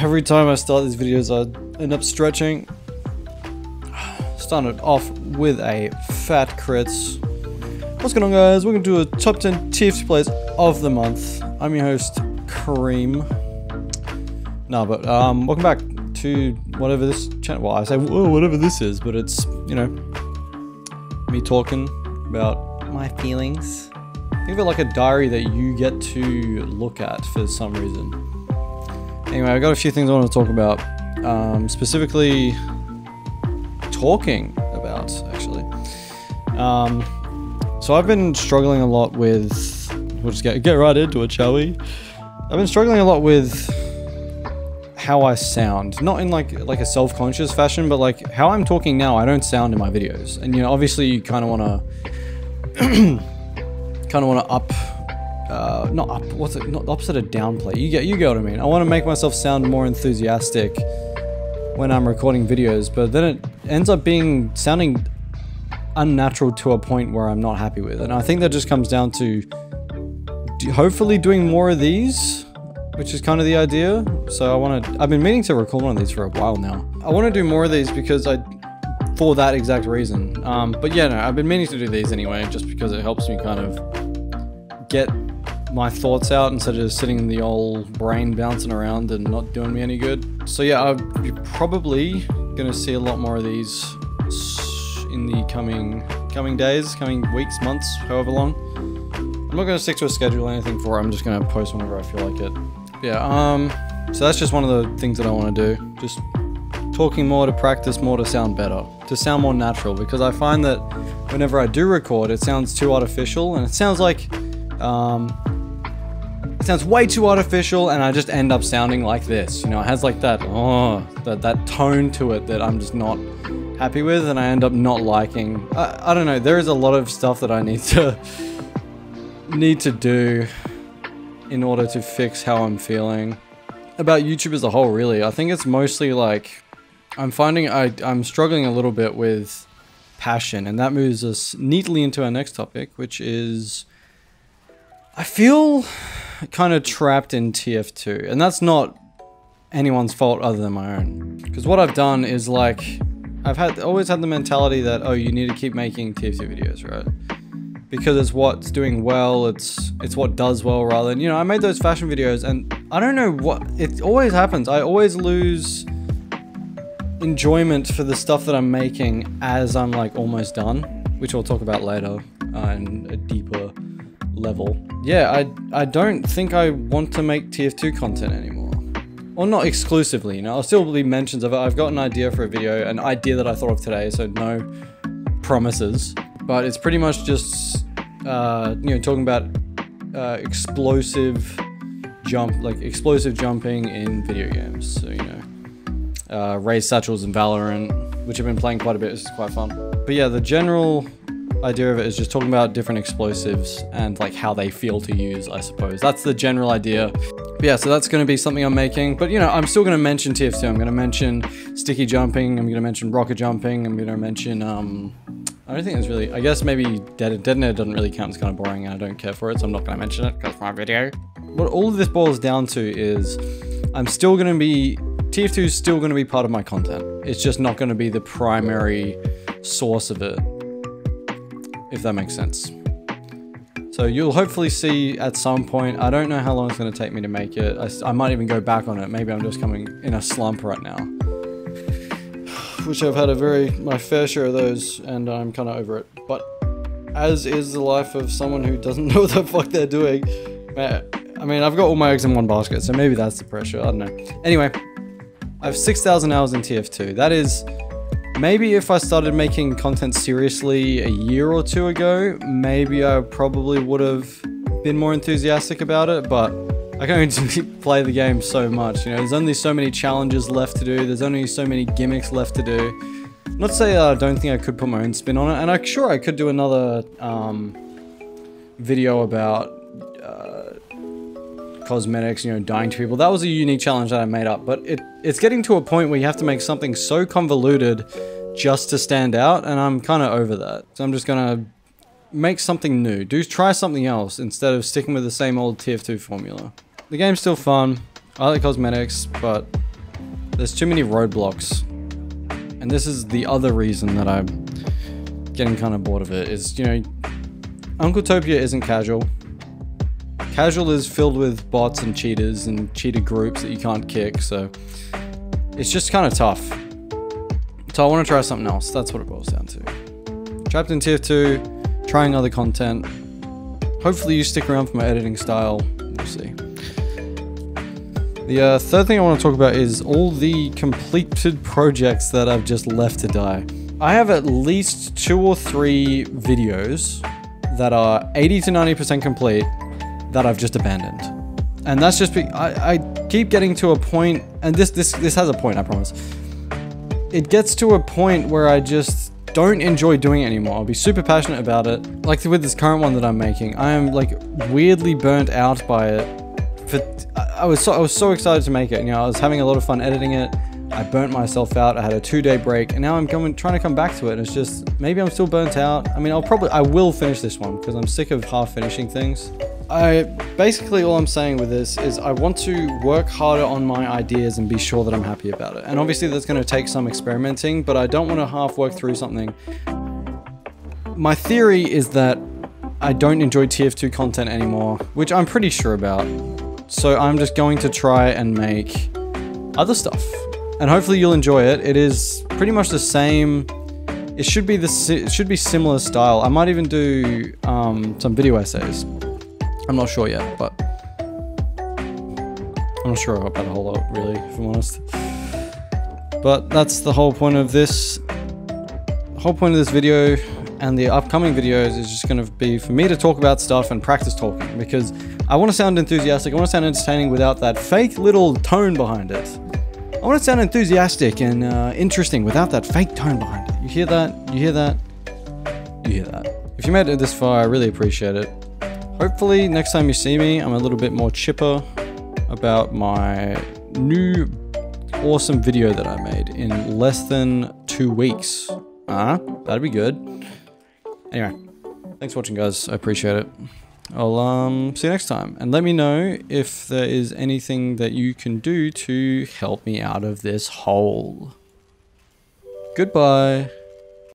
every time I start these videos, I end up stretching. Started off with a fat crits. What's going on, guys? Welcome to a top 10 TF2 plays of the month. I'm your host, Kareem. Welcome back to whatever this channel. Well, I say whatever this is, but it's, you know, me talking about my feelings. Think of it like a diary that you get to look at for some reason. Anyway, I got a few things I want to talk about. Specifically, talking about, actually. So I've been struggling a lot with, we'll just get right into it, shall we? I've been struggling a lot with how I sound, not in like a self-conscious fashion, but like how I'm talking now, I don't sound in my videos. And you know, obviously you kind of want to not opposite of downplay. You get what I mean. I want to make myself sound more enthusiastic when I'm recording videos, but then it ends up sounding unnatural to a point where I'm not happy with. And I think that just comes down to hopefully doing more of these, which is kind of the idea. So I've been meaning to record one of these for a while now. I want to do more of these because for that exact reason. But yeah, no, I've been meaning to do these anyway, just because it helps me kind of get my thoughts out instead of just sitting in the old brain bouncing around and not doing me any good. So yeah, you're probably gonna see a lot more of these in the coming days, coming weeks, months, however long. I'm not gonna stick to a schedule or anything for it. I'm just gonna post whenever I feel like it. Yeah, so that's just one of the things that I want to do. Just talking more, to practice more, to sound better, to sound more natural, because I find that whenever I do record, it sounds too artificial, and it sounds like it sounds way too artificial, and I just end up sounding like this. You know, it has like that tone to it that I'm just not happy with, and I end up not liking. I don't know, there is a lot of stuff that I need to do in order to fix how I'm feeling about YouTube as a whole, really. I think it's mostly like I'm finding I'm struggling a little bit with passion, and that moves us neatly into our next topic, which is I feel kind of trapped in TF2, and that's not anyone's fault other than my own. Because what I've done is like I've always had the mentality that, oh, you need to keep making TF2 videos, right? Because it's what's doing well, it's what does well, rather than, you know, I made those fashion videos, and I don't know what, it always happens. I always lose enjoyment for the stuff that I'm making as I'm like almost done, which we'll talk about later in a deeper level. Yeah, I don't think I want to make TF2 content anymore. Or not exclusively, you know, I'll still leave mentions of it. I've got an idea for a video, an idea that I thought of today, so no promises. But it's pretty much just, you know, talking about explosive jumping in video games. So, you know, raised satchels in Valorant, which I've been playing quite a bit. This is quite fun. But yeah, the general idea of it is just talking about different explosives and like how they feel to use, I suppose. That's the general idea. But yeah, so that's going to be something I'm making. But you know, I'm still going to mention TF2. I'm going to mention sticky jumping. I'm going to mention rocket jumping. I'm going to mention, I don't think there's really, I guess maybe detonator doesn't really count. It's kind of boring and I don't care for it, so I'm not going to mention it because it's my video. What all of this boils down to is TF2 is still going to be part of my content. It's just not going to be the primary source of it, if that makes sense. So you'll hopefully see at some point. I don't know how long it's going to take me to make it. I might even go back on it. Maybe I'm just coming in a slump right now, which I've had my fair share of those, and I'm kind of over it. But as is the life of someone who doesn't know what the fuck they're doing. I mean, I've got all my eggs in one basket, so maybe that's the pressure. I don't know. Anyway, I have 6,000 hours in TF2. That is, maybe if I started making content seriously a year or two ago, maybe I probably would have been more enthusiastic about it, but I can only play the game so much. You know, there's only so many challenges left to do. There's only so many gimmicks left to do. Not to say that I don't think I could put my own spin on it, and I'm sure I could do another video about cosmetics, you know, dying to people. That was a unique challenge that I made up, but it's getting to a point where you have to make something so convoluted just to stand out, and I'm kind of over that. So I'm just gonna make something new. Try something else instead of sticking with the same old TF2 formula. The game's still fun. I like cosmetics, but There's too many roadblocks. And this is the other reason that I'm getting kind of bored of it, is, you know, Uncletopia isn't casual. Casual is filled with bots and cheaters and cheater groups that you can't kick, so it's just kind of tough. So I want to try something else. That's what it boils down to. Trapped in TF2, trying other content. Hopefully you stick around for my editing style. We'll see. The third thing I want to talk about is all the completed projects that I've just left to die. I have at least 2 or 3 videos that are 80 to 90% complete that I've just abandoned. And that's just, I keep getting to a point, and this has a point, I promise. It gets to a point where I just don't enjoy doing it anymore. I'll be super passionate about it. Like with this current one that I'm making, I am like weirdly burnt out by it. I was so excited to make it. You know, I was having a lot of fun editing it. I burnt myself out. I had a 2-day break, and now I'm trying to come back to it. And it's just, maybe I'm still burnt out. I mean, I will finish this one because I'm sick of half finishing things. Basically all I'm saying with this is I want to work harder on my ideas and be sure that I'm happy about it. And obviously that's going to take some experimenting, but I don't want to half work through something. My theory is that I don't enjoy TF2 content anymore, which I'm pretty sure about. So I'm just going to try and make other stuff. And hopefully you'll enjoy it. It is pretty much the same. It should be similar style. I might even do some video essays. I'm not sure yet, but I'm not sure about a whole lot, really, if I'm honest. But that's the whole point of this. The whole point of this video and the upcoming videos is just going to be for me to talk about stuff and practice talking, because I want to sound enthusiastic. I want to sound entertaining without that fake little tone behind it. I want to sound enthusiastic and interesting without that fake tone behind it. You hear that? You hear that? You hear that? If you made it this far, I really appreciate it. Hopefully next time you see me, I'm a little bit more chipper about my new awesome video that I made in less than 2 weeks. That'd be good. Anyway, thanks for watching, guys. I appreciate it. I'll see you next time, and let me know if there is anything that you can do to help me out of this hole. Goodbye.